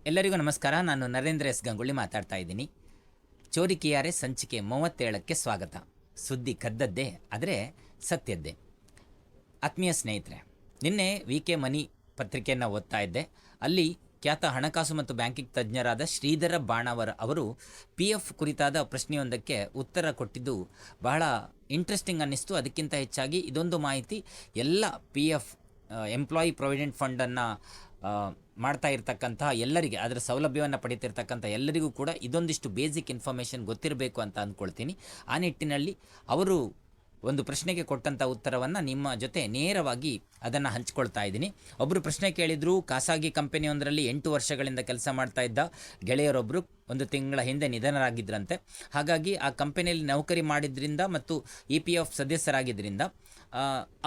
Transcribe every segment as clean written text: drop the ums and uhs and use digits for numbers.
ಎಲ್ಲರಿಗೂ ನಮಸ್ಕಾರ. ನಾನು ನರೇಂದ್ರ ಎಸ್ ಗಂಗೊಳ್ಳಿ ಮಾತಾಡ್ತಾ ಇದ್ದೀನಿ. ಚೋರಿ ಕಿಯಾರೆ ಸಂಚಿಕೆ 37ಕ್ಕೆ ಸ್ವಾಗತ. ಸುದ್ದಿ ಕದ್ದದ್ದೇ, ಆದರೆ ಸತ್ಯದ್ದೇ. ಆತ್ಮೀಯ ಸ್ನೇಹಿತರೆ, ನಿನ್ನೆ ವಿ.ಕೆ. ಮನಿ ಪತ್ರಿಕೆಯನ್ನು ಓದ್ತಾ ಇದ್ದೆ. ಅಲ್ಲಿ ಖ್ಯಾತ ಹಣಕಾಸು ಮತ್ತು ಬ್ಯಾಂಕಿಂಗ್ ತಜ್ಞರಾದ ಶ್ರೀಧರ ಬಾಣಾವರ್ ಅವರು PF ಕುರಿತಾದ ಪ್ರಶ್ನೆಯೊಂದಕ್ಕೆ ಉತ್ತರ ಕೊಟ್ಟಿದ್ದು ಬಹಳ ಇಂಟ್ರೆಸ್ಟಿಂಗ್ ಅನ್ನಿಸ್ತು. ಅದಕ್ಕಿಂತ ಹೆಚ್ಚಾಗಿ ಇದೊಂದು ಮಾಹಿತಿ ಎಲ್ಲ PF ಎಂಪ್ಲಾಯಿ ಪ್ರಾವಿಡೆಂಟ್ ಫಂಡನ್ನು ಮಾಡ್ತಾ ಇರ್ತಕ್ಕಂತಹ ಎಲ್ಲರಿಗೆ, ಅದರ ಸೌಲಭ್ಯವನ್ನು ಪಡೀತಿರ್ತಕ್ಕಂಥ ಎಲ್ಲರಿಗೂ ಕೂಡ ಇದೊಂದಿಷ್ಟು ಬೇಸಿಕ್ ಇನ್ಫಾರ್ಮೇಷನ್ ಗೊತ್ತಿರಬೇಕು ಅಂತ ಅಂದ್ಕೊಳ್ತೀನಿ. ಆ ನಿಟ್ಟಿನಲ್ಲಿ ಅವರು ಒಂದು ಪ್ರಶ್ನೆಗೆ ಕೊಟ್ಟಂಥ ಉತ್ತರವನ್ನು ನಿಮ್ಮ ಜೊತೆ ನೇರವಾಗಿ ಅದನ್ನು ಹಂಚ್ಕೊಳ್ತಾ ಇದ್ದೀನಿ. ಒಬ್ಬರು ಪ್ರಶ್ನೆ ಕೇಳಿದರು. ಖಾಸಗಿ ಕಂಪನಿಯೊಂದರಲ್ಲಿ 8 ವರ್ಷಗಳಿಂದ ಕೆಲಸ ಮಾಡ್ತಾ ಇದ್ದ ಗೆಳೆಯರೊಬ್ಬರು 1 ತಿಂಗಳ ಹಿಂದೆ ನಿಧನರಾಗಿದ್ದರಂತೆ. ಹಾಗಾಗಿ ಆ ಕಂಪನಿಯಲ್ಲಿ ನೌಕರಿ ಮಾಡಿದ್ರಿಂದ ಮತ್ತು EPF ಸದಸ್ಯರಾಗಿದ್ದರಿಂದ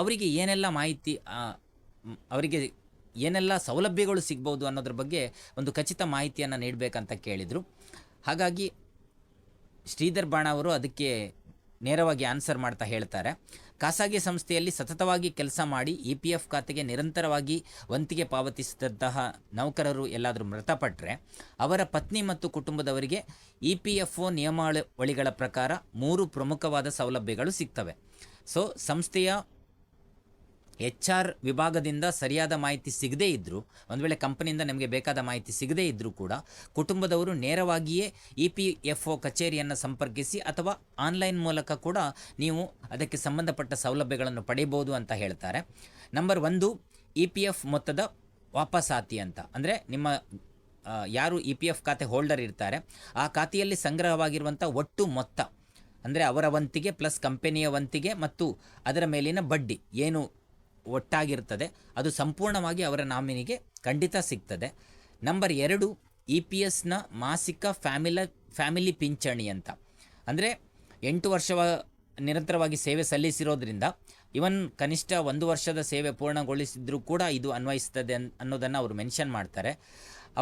ಅವರಿಗೆ ಏನೆಲ್ಲ ಮಾಹಿತಿ, ಅವರಿಗೆ ಏನೆಲ್ಲ ಸೌಲಭ್ಯಗಳು ಸಿಗ್ಬೋದು ಅನ್ನೋದ್ರ ಬಗ್ಗೆ ಒಂದು ಖಚಿತ ಮಾಹಿತಿಯನ್ನು ನೀಡಬೇಕಂತ ಕೇಳಿದರು. ಹಾಗಾಗಿ ಶ್ರೀಧರ್ ಬಾಣ ಅವರು ಅದಕ್ಕೆ ನೇರವಾಗಿ ಆನ್ಸರ್ ಮಾಡ್ತಾ ಹೇಳ್ತಾರೆ, ಖಾಸಗಿ ಸಂಸ್ಥೆಯಲ್ಲಿ ಸತತವಾಗಿ ಕೆಲಸ ಮಾಡಿ EPF ಖಾತೆಗೆ ನಿರಂತರವಾಗಿ ವಂತಿಗೆ ಪಾವತಿಸಿದಂತಹ ನೌಕರರು ಎಲ್ಲಾದರೂ ಮೃತಪಟ್ಟರೆ ಅವರ ಪತ್ನಿ ಮತ್ತು ಕುಟುಂಬದವರಿಗೆ EPFO ನಿಯಮಾವಳಿಗಳ ಪ್ರಕಾರ 3 ಪ್ರಮುಖವಾದ ಸೌಲಭ್ಯಗಳು ಸಿಗ್ತವೆ. ಸೊ ಸಂಸ್ಥೆಯ HR ವಿಭಾಗದಿಂದ ಸರಿಯಾದ ಮಾಹಿತಿ ಸಿಗದೇ ಇದ್ದರೂ, ಒಂದು ವೇಳೆ ಕಂಪನಿಯಿಂದ ನಮಗೆ ಬೇಕಾದ ಮಾಹಿತಿ ಸಿಗದೇ ಇದ್ದರೂ ಕೂಡ ಕುಟುಂಬದವರು ನೇರವಾಗಿಯೇ EPFO ಕಚೇರಿಯನ್ನು ಸಂಪರ್ಕಿಸಿ ಅಥವಾ ಆನ್ಲೈನ್ ಮೂಲಕ ಕೂಡ ನೀವು ಅದಕ್ಕೆ ಸಂಬಂಧಪಟ್ಟ ಸೌಲಭ್ಯಗಳನ್ನು ಪಡೆಯಬಹುದು ಅಂತ ಹೇಳ್ತಾರೆ. ನಂಬರ್ 1, EPF ಮೊತ್ತದ ವಾಪಸಾತಿ ಅಂತ. ಅಂದರೆ ನಿಮ್ಮ ಯಾರು EPF ಖಾತೆ ಹೋಲ್ಡರ್ ಇರ್ತಾರೆ ಆ ಖಾತೆಯಲ್ಲಿ ಸಂಗ್ರಹವಾಗಿರುವಂಥ ಒಟ್ಟು ಮೊತ್ತ, ಅಂದರೆ ಅವರ ವಂತಿಗೆ ಪ್ಲಸ್ ಕಂಪನಿಯ ವಂತಿಗೆ ಮತ್ತು ಅದರ ಮೇಲಿನ ಬಡ್ಡಿ ಏನು ಒಟ್ಟಾಗಿರ್ತದೆ ಅದು ಸಂಪೂರ್ಣವಾಗಿ ಅವರ ನಾಮಿನಿಗೆ ಖಂಡಿತ ಸಿಗ್ತದೆ. ನಂಬರ್ 2, EPSನ ಮಾಸಿಕ ಫ್ಯಾಮಿಲಿ ಪಿಂಚಣಿ ಅಂತ. ಅಂದರೆ 8 ವರ್ಷ ನಿರಂತರವಾಗಿ ಸೇವೆ ಸಲ್ಲಿಸಿರೋದ್ರಿಂದ ಇವನ್ ಕನಿಷ್ಠ 1 ವರ್ಷದ ಸೇವೆ ಪೂರ್ಣಗೊಳಿಸಿದ್ರೂ ಕೂಡ ಇದು ಅನ್ವಯಿಸ್ತದೆ ಅನ್ನೋದನ್ನು ಅವರು ಮೆನ್ಷನ್ ಮಾಡ್ತಾರೆ.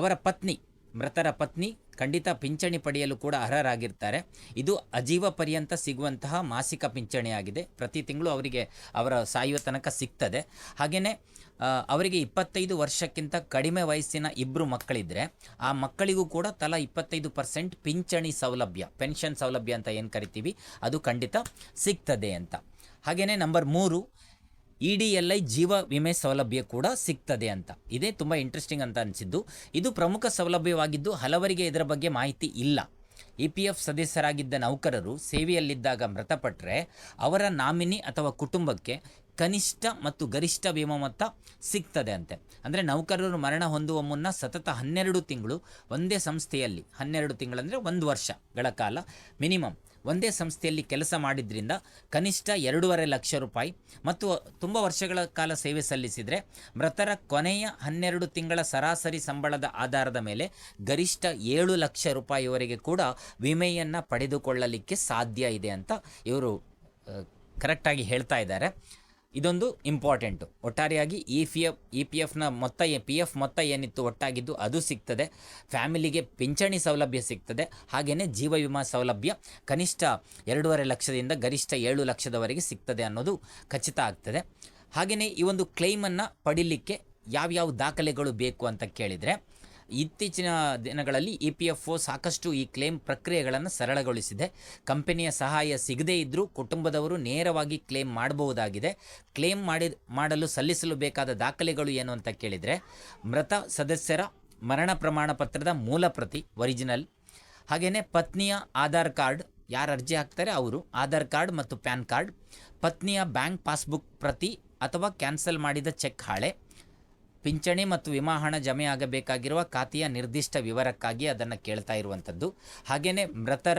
ಅವರ ಪತ್ನಿ, ಮೃತರ ಪತ್ನಿ ಖಂಡಿತ ಪಿಂಚಣಿ ಪಡೆಯಲು ಕೂಡ ಅರ್ಹರಾಗಿರ್ತಾರೆ. ಇದು ಅಜೀವ ಪರ್ಯಂತ ಸಿಗುವಂತಹ ಮಾಸಿಕ ಪಿಂಚಣಿಯಾಗಿದೆ. ಪ್ರತಿ ತಿಂಗಳು ಅವರಿಗೆ ಅವರ ಸಾಯುವ ತನಕ ಸಿಗ್ತದೆ. ಹಾಗೆಯೇ ಅವರಿಗೆ 25 ವರ್ಷಕ್ಕಿಂತ ಕಡಿಮೆ ವಯಸ್ಸಿನ 2 ಮಕ್ಕಳಿದ್ದರೆ ಆ ಮಕ್ಕಳಿಗೂ ಕೂಡ ತಲಾ 25% ಪಿಂಚಣಿ ಸೌಲಭ್ಯ, ಪೆನ್ಷನ್ ಸೌಲಭ್ಯ ಅಂತ ಏನು ಕರಿತೀವಿ, ಅದು ಖಂಡಿತ ಸಿಗ್ತದೆ ಅಂತ. ಹಾಗೆಯೇ ನಂಬರ್ 3, EDLI ಜೀವ ವಿಮೆ ಸೌಲಭ್ಯ ಕೂಡ ಸಿಗ್ತದೆ ಅಂತ. ಇದೇ ತುಂಬ ಇಂಟ್ರೆಸ್ಟಿಂಗ್ ಅಂತ ಅನಿಸಿದ್ದು. ಇದು ಪ್ರಮುಖ ಸೌಲಭ್ಯವಾಗಿದ್ದು ಹಲವರಿಗೆ ಇದರ ಬಗ್ಗೆ ಮಾಹಿತಿ ಇಲ್ಲ. EPF ಸದಸ್ಯರಾಗಿದ್ದ ನೌಕರರು ಸೇವೆಯಲ್ಲಿದ್ದಾಗ ಮೃತಪಟ್ಟರೆ ಅವರ ನಾಮಿನಿ ಅಥವಾ ಕುಟುಂಬಕ್ಕೆ ಕನಿಷ್ಠ ಮತ್ತು ಗರಿಷ್ಠ ವಿಮಾ ಮೊತ್ತ ಸಿಗ್ತದೆ ಅಂತೆ. ಅಂದರೆ ನೌಕರರು ಮರಣ ಹೊಂದುವ ಮುನ್ನ ಸತತ 12 ತಿಂಗಳು ಒಂದೇ ಸಂಸ್ಥೆಯಲ್ಲಿ, 12 ತಿಂಗಳಂದರೆ 1 ವರ್ಷಗಳ ಕಾಲ ಮಿನಿಮಮ್ ಒಂದೇ ಸಂಸ್ಥೆಯಲ್ಲಿ ಕೆಲಸ ಮಾಡಿದ್ರಿಂದ ಕನಿಷ್ಠ 2.5 ಲಕ್ಷ ರೂಪಾಯಿ ಮತ್ತು ತುಂಬ ವರ್ಷಗಳ ಕಾಲ ಸೇವೆ ಸಲ್ಲಿಸಿದರೆ ಮೃತರ ಕೊನೆಯ 12 ತಿಂಗಳ ಸರಾಸರಿ ಸಂಬಳದ ಆಧಾರದ ಮೇಲೆ ಗರಿಷ್ಠ 7 ಲಕ್ಷ ರೂಪಾಯಿವರೆಗೆ ಕೂಡ ವಿಮೆಯನ್ನು ಪಡೆದುಕೊಳ್ಳಲಿಕ್ಕೆ ಸಾಧ್ಯ ಇದೆ ಅಂತ ಇವರು ಕರೆಕ್ಟಾಗಿ ಹೇಳ್ತಾ ಇದ್ದಾರೆ. ಇದೊಂದು ಇಂಪಾರ್ಟೆಂಟು. ಒಟ್ಟಾರೆಯಾಗಿ EPFನ ಮೊತ್ತ, PF ಮೊತ್ತ ಏನಿತ್ತು ಒಟ್ಟಾಗಿದ್ದು ಅದು ಸಿಗ್ತದೆ. ಫ್ಯಾಮಿಲಿಗೆ ಪಿಂಚಣಿ ಸೌಲಭ್ಯ ಸಿಗ್ತದೆ. ಹಾಗೆಯೇ ಜೀವ ವಿಮಾ ಸೌಲಭ್ಯ ಕನಿಷ್ಠ 2.5 ಲಕ್ಷದಿಂದ ಗರಿಷ್ಠ 7 ಲಕ್ಷದವರೆಗೆ ಸಿಗ್ತದೆ ಅನ್ನೋದು ಖಚಿತ ಆಗ್ತದೆ. ಹಾಗೆಯೇ ಈ ಒಂದು ಕ್ಲೈಮನ್ನು ಪಡೀಲಿಕ್ಕೆ ಯಾವ್ಯಾವ ದಾಖಲೆಗಳು ಬೇಕು ಅಂತ ಕೇಳಿದರೆ, ಇತ್ತೀಚಿನ ದಿನಗಳಲ್ಲಿ EPFO ಸಾಕಷ್ಟು ಈ ಕ್ಲೇಮ್ ಪ್ರಕ್ರಿಯೆಗಳನ್ನು ಸರಳಗೊಳಿಸಿದೆ. ಕಂಪನಿಯ ಸಹಾಯ ಸಿಗದೇ ಇದ್ದರೂ ಕುಟುಂಬದವರು ನೇರವಾಗಿ ಕ್ಲೇಮ್ ಮಾಡಬಹುದಾಗಿದೆ. ಕ್ಲೇಮ್ ಮಾಡಲು ಸಲ್ಲಿಸಲು ಬೇಕಾದ ದಾಖಲೆಗಳು ಏನು ಅಂತ ಕೇಳಿದರೆ, ಮೃತ ಸದಸ್ಯರ ಮರಣ ಪ್ರಮಾಣ ಪತ್ರದ ಮೂಲ ಪ್ರತಿ ಒರಿಜಿನಲ್, ಹಾಗೆಯೇ ಪತ್ನಿಯ ಆಧಾರ್ ಕಾರ್ಡ್, ಯಾರು ಅರ್ಜಿ ಹಾಕ್ತಾರೆ ಅವರು ಆಧಾರ್ ಕಾರ್ಡ್ ಮತ್ತು ಪ್ಯಾನ್ ಕಾರ್ಡ್, ಪತ್ನಿಯ ಬ್ಯಾಂಕ್ ಪಾಸ್ಬುಕ್ ಪ್ರತಿ ಅಥವಾ ಕ್ಯಾನ್ಸಲ್ ಮಾಡಿದ ಚೆಕ್ ಹಾಳೆ, ಪಿಂಚಣಿ ಮತ್ತು ವಿಮಾ ಹಣ ಜಮೆ ಆಗಬೇಕಾಗಿರುವ ಖಾತೆಯ ನಿರ್ದಿಷ್ಟ ವಿವರಕ್ಕಾಗಿ ಅದನ್ನು ಕೇಳ್ತಾ ಇರುವಂಥದ್ದು. ಹಾಗೆಯೇ ಮೃತರ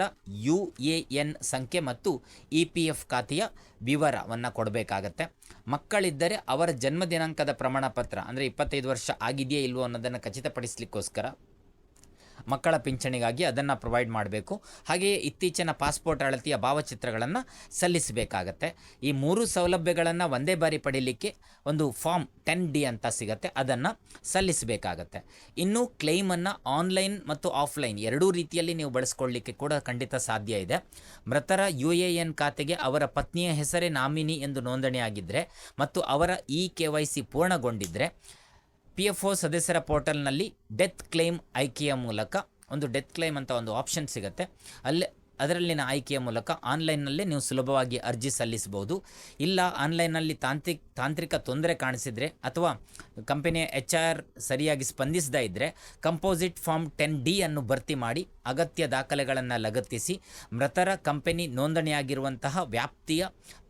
UAN ಸಂಖ್ಯೆ ಮತ್ತು EPF ಖಾತೆಯ ವಿವರವನ್ನು ಕೊಡಬೇಕಾಗತ್ತೆ. ಮಕ್ಕಳಿದ್ದರೆ ಅವರ ಜನ್ಮ ದಿನಾಂಕದ ಪ್ರಮಾಣ ಪತ್ರ, ಅಂದರೆ 25 ವರ್ಷ ಆಗಿದೆಯೇ ಇಲ್ವೋ ಅನ್ನೋದನ್ನು ಖಚಿತಪಡಿಸಲಿಕ್ಕೋಸ್ಕರ ಮಕ್ಕಳ ಪಿಂಚಣಿಗಾಗಿ ಅದನ್ನು ಪ್ರೊವೈಡ್ ಮಾಡಬೇಕು. ಹಾಗೆಯೇ ಇತ್ತೀಚಿನ ಪಾಸ್ಪೋರ್ಟ್ ಅಳತೆಯ ಭಾವಚಿತ್ರಗಳನ್ನು ಸಲ್ಲಿಸಬೇಕಾಗತ್ತೆ. ಈ 3 ಸೌಲಭ್ಯಗಳನ್ನು ಒಂದೇ ಬಾರಿ ಪಡೀಲಿಕ್ಕೆ ಒಂದು ಫಾರ್ಮ್ 10D ಅಂತ ಸಿಗುತ್ತೆ, ಅದನ್ನು ಸಲ್ಲಿಸಬೇಕಾಗತ್ತೆ. ಇನ್ನು ಕ್ಲೈಮನ್ನು ಆನ್ಲೈನ್ ಮತ್ತು ಆಫ್ಲೈನ್ ಎರಡೂ ರೀತಿಯಲ್ಲಿ ನೀವು ಬಳಸ್ಕೊಳ್ಳಿಕ್ಕೆ ಕೂಡ ಖಂಡಿತ ಸಾಧ್ಯ ಇದೆ. ಮೃತರ UAN ಖಾತೆಗೆ ಅವರ ಪತ್ನಿಯ ಹೆಸರೇ ನಾಮಿನಿ ಎಂದು ನೋಂದಣಿಯಾಗಿದ್ದರೆ ಮತ್ತು ಅವರ KYC ಪೂರ್ಣಗೊಂಡಿದ್ದರೆ ಪಿ ಎಫ್ ಒ ಸದಸ್ಯರ ಪೋರ್ಟಲ್ನಲ್ಲಿ ಡೆತ್ ಕ್ಲೇಮ್ ಆಯ್ಕೆಯ ಮೂಲಕ ಒಂದು ಡೆತ್ ಕ್ಲೇಮ್ ಅಂತ ಒಂದು ಆಪ್ಷನ್ ಸಿಗುತ್ತೆ. ಅದರಲ್ಲಿನ ಆಯ್ಕೆಯ ಮೂಲಕ ಆನ್ಲೈನ್ನಲ್ಲೇ ನೀವು ಸುಲಭವಾಗಿ ಅರ್ಜಿ ಸಲ್ಲಿಸಬಹುದು. ಇಲ್ಲ ಆನ್ಲೈನ್ನಲ್ಲಿ ತಾಂತ್ರಿಕ ತೊಂದರೆ ಕಾಣಿಸಿದರೆ ಅಥವಾ ಕಂಪನಿಯ HR ಸರಿಯಾಗಿ ಸ್ಪಂದಿಸದೇ ಇದ್ದರೆ ಕಂಪೋಸಿಟ್ ಫಾರ್ಮ್ 10D ಅನ್ನು ಭರ್ತಿ ಮಾಡಿ ಅಗತ್ಯ ದಾಖಲೆಗಳನ್ನು ಲಗತ್ತಿಸಿ ಮೃತರ ಕಂಪನಿ ನೋಂದಣಿಯಾಗಿರುವಂತಹ ವ್ಯಾಪ್ತಿಯ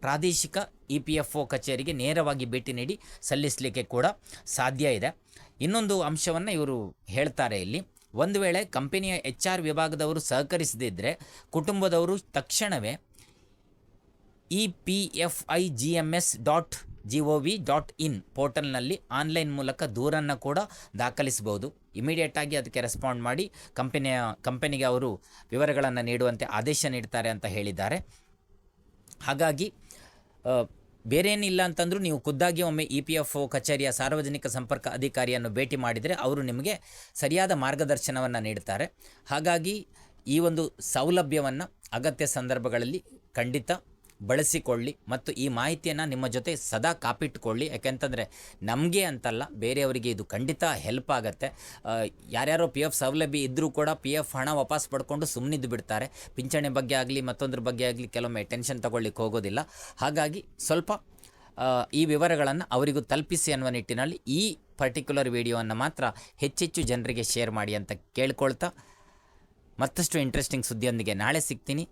ಪ್ರಾದೇಶಿಕ EPFO ಕಚೇರಿಗೆ ನೇರವಾಗಿ ಭೇಟಿ ನೀಡಿ ಸಲ್ಲಿಸಲಿಕ್ಕೆ ಕೂಡ ಸಾಧ್ಯ ಇದೆ. ಇನ್ನೊಂದು ಅಂಶವನ್ನು ಇವರು ಹೇಳ್ತಾರೆ ಇಲ್ಲಿ, ಒಂದು ವೇಳೆ ಕಂಪನಿಯ HR ವಿಭಾಗದವರು ಸಹಕರಿಸದಿದ್ದರೆ ಕುಟುಂಬದವರು ತಕ್ಷಣವೇ EPFIGMS.gov.in ಪೋರ್ಟಲ್ನಲ್ಲಿ ಆನ್ಲೈನ್ ಮೂಲಕ ದೂರನ್ನು ಕೂಡ ದಾಖಲಿಸಬಹುದು. ಇಮಿಡಿಯೇಟಾಗಿ ಅದಕ್ಕೆ ರೆಸ್ಪಾಂಡ್ ಮಾಡಿ ಕಂಪನಿಗೆ ಅವರು ವಿವರಗಳನ್ನು ನೀಡುವಂತೆ ಆದೇಶ ನೀಡ್ತಾರೆ ಅಂತ ಹೇಳಿದ್ದಾರೆ. ಹಾಗಾಗಿ ಬೇರೇನಿಲ್ಲ ಅಂತಂದರೂ ನೀವು ಖುದ್ದಾಗಿ ಒಮ್ಮೆ EPFO ಕಚೇರಿಯ ಸಾರ್ವಜನಿಕ ಸಂಪರ್ಕ ಅಧಿಕಾರಿಯನ್ನು ಭೇಟಿ ಮಾಡಿದರೆ ಅವರು ನಿಮಗೆ ಸರಿಯಾದ ಮಾರ್ಗದರ್ಶನವನ್ನು ನೀಡ್ತಾರೆ. ಹಾಗಾಗಿ ಈ ಒಂದು ಸೌಲಭ್ಯವನ್ನು ಅಗತ್ಯ ಸಂದರ್ಭಗಳಲ್ಲಿ ಖಂಡಿತ ಬಳಸಿಕೊಳ್ಳಿ ಮತ್ತು ಈ ಮಾಹಿತಿಯನ್ನು ನಿಮ್ಮ ಜೊತೆ ಸದಾ ಕಾಪಿಟ್ಕೊಳ್ಳಿ. ಯಾಕೆಂತಂದರೆ ನಮಗೆ ಅಂತಲ್ಲ, ಬೇರೆಯವರಿಗೆ ಇದು ಖಂಡಿತ ಹೆಲ್ಪ್ ಆಗುತ್ತೆ. ಯಾರ್ಯಾರೋ PF ಸೌಲಭ್ಯ ಇದ್ದರೂ ಕೂಡ PF ಹಣ ವಾಪಸ್ ಪಡ್ಕೊಂಡು ಸುಮ್ಮನಿದ್ದು ಬಿಡ್ತಾರೆ. ಪಿಂಚಣಿ ಬಗ್ಗೆ ಆಗಲಿ ಮತ್ತೊಂದ್ರ ಬಗ್ಗೆ ಆಗಲಿ ಕೆಲವೊಮ್ಮೆ ಟೆನ್ಷನ್ ತೊಗೊಳ್ಳಿಕ್ಕೆ ಹೋಗೋದಿಲ್ಲ. ಹಾಗಾಗಿ ಸ್ವಲ್ಪ ಈ ವಿವರಗಳನ್ನು ಅವರಿಗೂ ತಲುಪಿಸಿ ಅನ್ನುವ ನಿಟ್ಟಿನಲ್ಲಿ ಈ ಪರ್ಟಿಕ್ಯುಲರ್ ವಿಡಿಯೋವನ್ನು ಮಾತ್ರ ಹೆಚ್ಚೆಚ್ಚು ಜನರಿಗೆ ಶೇರ್ ಮಾಡಿ ಅಂತ ಕೇಳ್ಕೊಳ್ತಾ ಮತ್ತಷ್ಟು ಇಂಟ್ರೆಸ್ಟಿಂಗ್ ಸುದ್ದಿಯೊಂದಿಗೆ ನಾಳೆ ಸಿಗ್ತೀನಿ.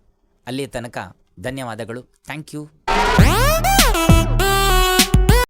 ಅಲ್ಲಿ ತನಕ ಧನ್ಯವಾದಗಳು. Thank you.